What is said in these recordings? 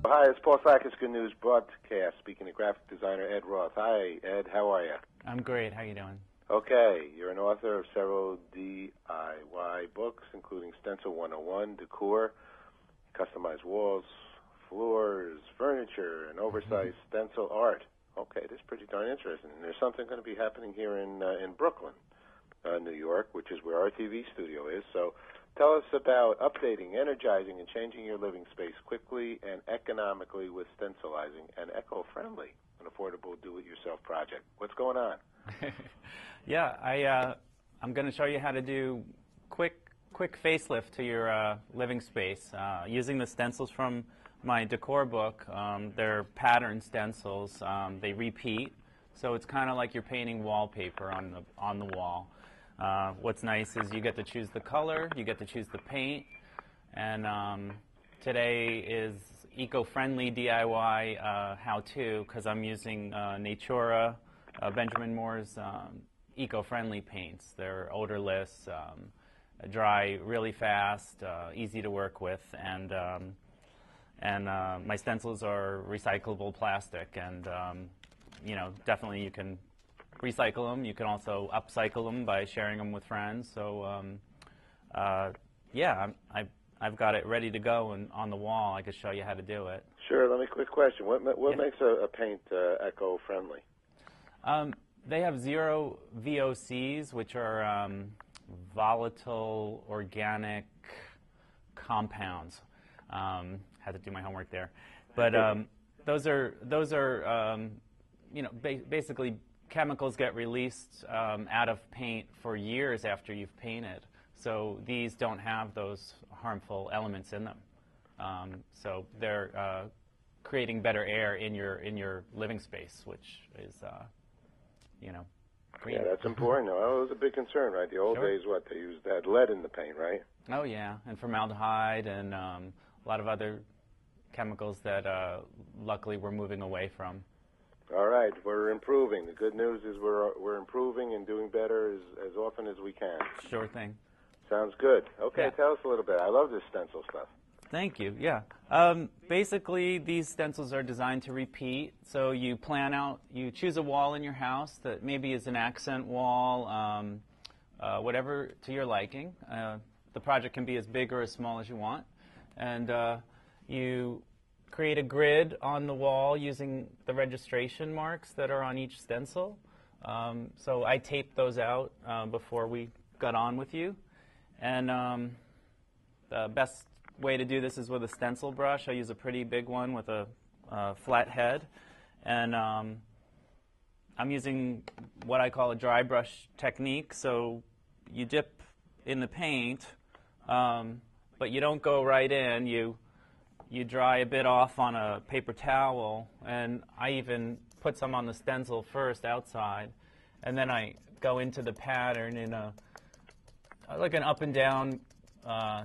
Hi, it's Paul Sackett, Good News Broadcast, speaking to graphic designer Ed Roth. Hi, Ed. How are you? I'm great. How you doing? Okay. You're an author of several DIY books, including Stencil 101, DECOR, Customized Walls, Floors, Furniture, and Oversized Stencil Art. Okay, this is pretty darn interesting. And there's something going to be happening here in Brooklyn, New York, which is where our TV studio is. So tell us about updating, energizing, and changing your living space quickly and economically with stencilizing, and eco-friendly, an affordable do-it-yourself project. What's going on? Yeah, I'm going to show you how to do quick facelift to your living space using the stencils from my decor book. They're pattern stencils. They repeat, so it's kind of like you're painting wallpaper on the wall. What's nice is you get to choose the color, you get to choose the paint, and today is eco-friendly DIY how-to, because I'm using Natura, Benjamin Moore's eco-friendly paints. They're odorless, dry really fast, easy to work with, and my stencils are recyclable plastic, and you know, definitely you can recycle them. You can also upcycle them by sharing them with friends. So yeah, I've got it ready to go and on the wall. I could show you how to do it. Sure. Let me quick question. What makes a paint eco-friendly? They have 0 VOCs, which are volatile organic compounds. Had to do my homework there, but those are you know, basically chemicals get released out of paint for years after you've painted. So these don't have those harmful elements in them. So they're creating better air in your living space, which is you know, green. Yeah, that's important. Well, it was a big concern, right? The old days, what, they used that lead in the paint, right? Oh yeah, and formaldehyde and a lot of other chemicals that luckily we're moving away from. All right, we're improving. The good news is we're improving and doing better as often as we can. Sure thing. Sounds good. Okay, Yeah. Tell us a little bit. I love this stencil stuff. Thank you. Yeah. Basically, these stencils are designed to repeat. So you plan out, you choose a wall in your house that maybe is an accent wall, whatever to your liking. The project can be as big or as small as you want. And you create a grid on the wall using the registration marks that are on each stencil. So I taped those out before we got on with you. And the best way to do this is with a stencil brush. I use a pretty big one with a flat head. And I'm using what I call a dry brush technique. So you dip in the paint, but you don't go right in. You dry a bit off on a paper towel, and I even put some on the stencil first outside, and then I go into the pattern in like an up and down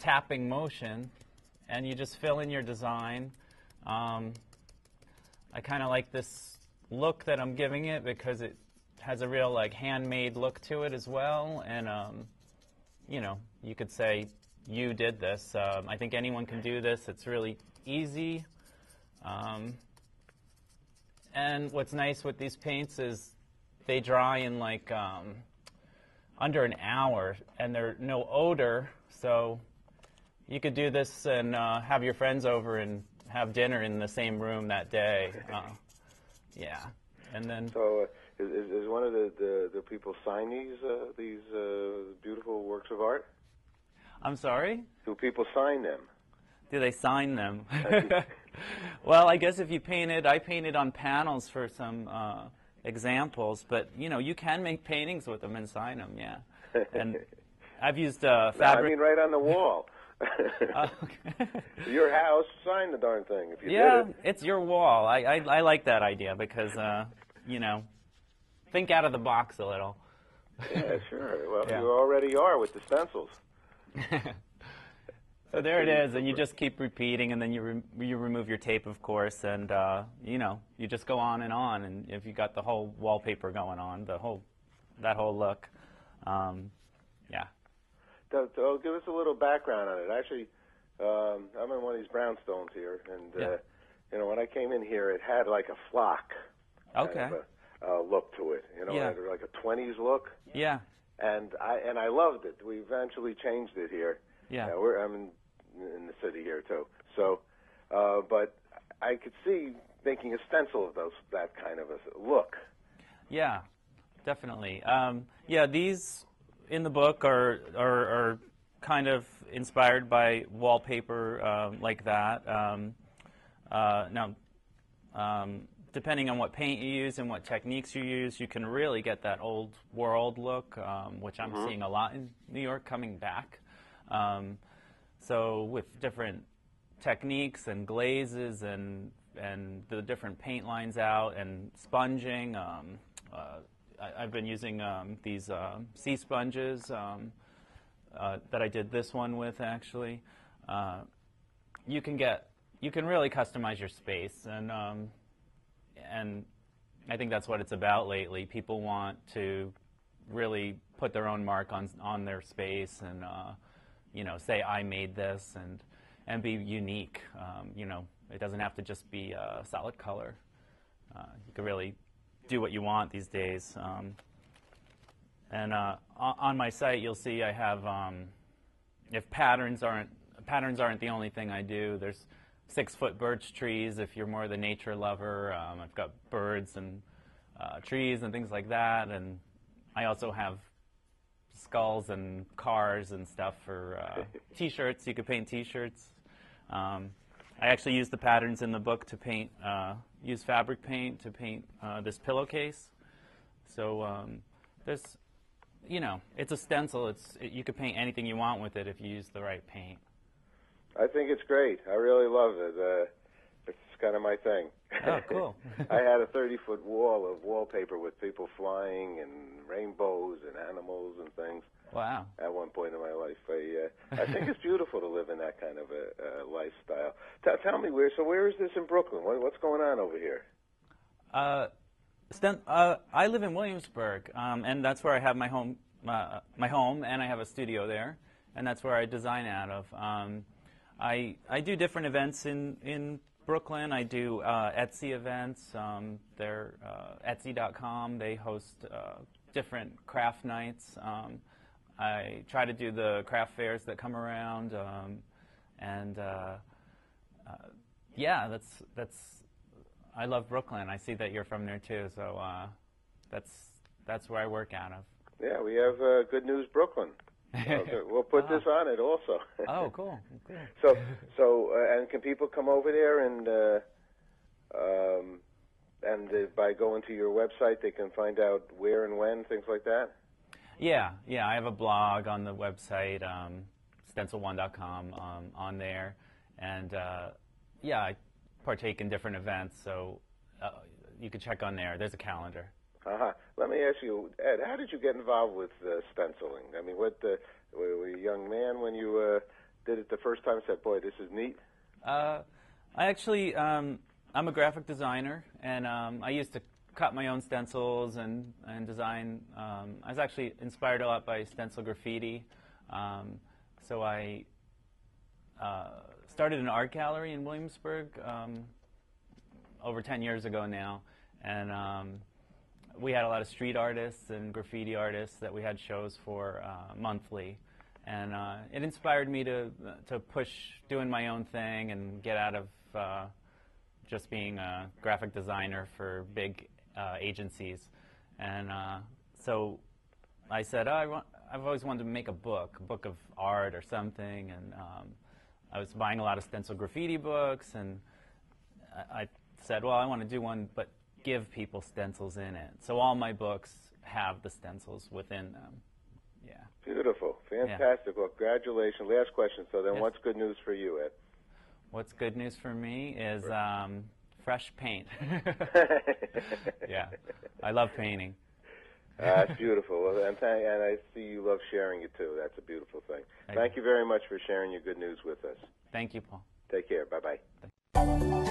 tapping motion, and you just fill in your design. I kind of like this look that I'm giving it because it has a real like handmade look to it as well, and you know, you could say you did this. I think anyone can do this. It's really easy. And what's nice with these paints is they dry in like under an hour, and they're no odor. So you could do this and have your friends over and have dinner in the same room that day. Yeah, and then. So is one of the people sign these beautiful works of art? I'm sorry? Do people sign them? Do they sign them? Well, I guess if you painted, I painted on panels for some examples, but you know, you can make paintings with them and sign them, yeah. And I've used fabric. No, I mean right on the wall. Okay. Your house, sign the darn thing if you did it. It's your wall. I like that idea because, you know, think out of the box a little. Yeah, sure. Well, Yeah. you already are with the stencils. So there it is, and you just keep repeating, and then you remove your tape, of course, and you know, you just go on, and if you got the whole wallpaper going on, that whole look, yeah. So give us a little background on it. Actually, I'm in one of these brownstones here, and you know, when I came in here, it had like a flock Okay. kind of a look to it. You know, Yeah. it had like a 20s look. Yeah. And I loved it. We eventually changed it here. Yeah. I'm in the city here too. So, but I could see making a stencil of that kind of a look. Yeah, definitely. Yeah, these in the book are kind of inspired by wallpaper like that. Now, depending on what paint you use and what techniques you use, you can really get that old world look, which I'm seeing a lot in New York coming back. So with different techniques and glazes and the different paint lines out and sponging, I've been using these sea sponges that I did this one with actually. You can really customize your space, and I think that's what it's about lately. People want to really put their own mark on their space, and you know, say I made this, and be unique. You know, it doesn't have to just be a solid color. You can really do what you want these days. And on my site, you'll see I have, if patterns aren't the only thing I do, there's 6-foot birch trees if you're more the nature lover. I've got birds and trees and things like that. And I also have skulls and cars and stuff for T-shirts. You could paint T-shirts. I actually use the patterns in the book to paint, use fabric paint to paint this pillowcase. So there's, you know, it's a stencil. You could paint anything you want with it if you use the right paint. I think it's great. I really love it. It's kind of my thing. Oh, cool. I had a 30-foot wall of wallpaper with people flying and rainbows and animals and things. Wow. At one point in my life. I think it's beautiful to live in that kind of a lifestyle. Tell me, where is this in Brooklyn? What's going on over here? I live in Williamsburg, and that's where I have my home, and I have a studio there, and that's where I design out of. I do different events in Brooklyn. I do Etsy events. They're Etsy.com. They host different craft nights. I try to do the craft fairs that come around, yeah, that's. I love Brooklyn. I see that you're from there too, so that's where I work out of. Yeah, we have Good News Brooklyn. We'll put this on it also. Oh, cool. Cool. So, and can people come over there and by going to your website, they can find out where and when, things like that? Yeah. I have a blog on the website, stencil1.com, on there, and yeah, I partake in different events, so you can check on there. There's a calendar. Let me ask you, Ed, how did you get involved with stenciling? I mean, were you a young man when you did it the first time? Said, "Boy, this is neat." I actually, I'm a graphic designer, and I used to cut my own stencils and design. I was actually inspired a lot by stencil graffiti, so I started an art gallery in Williamsburg over 10 years ago now, and we had a lot of street artists and graffiti artists that we had shows for monthly, and it inspired me to push doing my own thing and get out of just being a graphic designer for big agencies. And so I said, I've always wanted to make a book of art or something, and I was buying a lot of stencil graffiti books, and I said, well, I want to do one, but give people stencils in it. So all my books have the stencils within them. Yeah. Beautiful. Fantastic. Yeah. Well, congratulations. Last question. So then what's good news for you, Ed? What's good news for me is fresh paint. Yeah. I love painting. That's beautiful. And I see you love sharing it, too. That's a beautiful thing. Thank you very much for sharing your good news with us. Thank you, Paul. Take care. Bye-bye.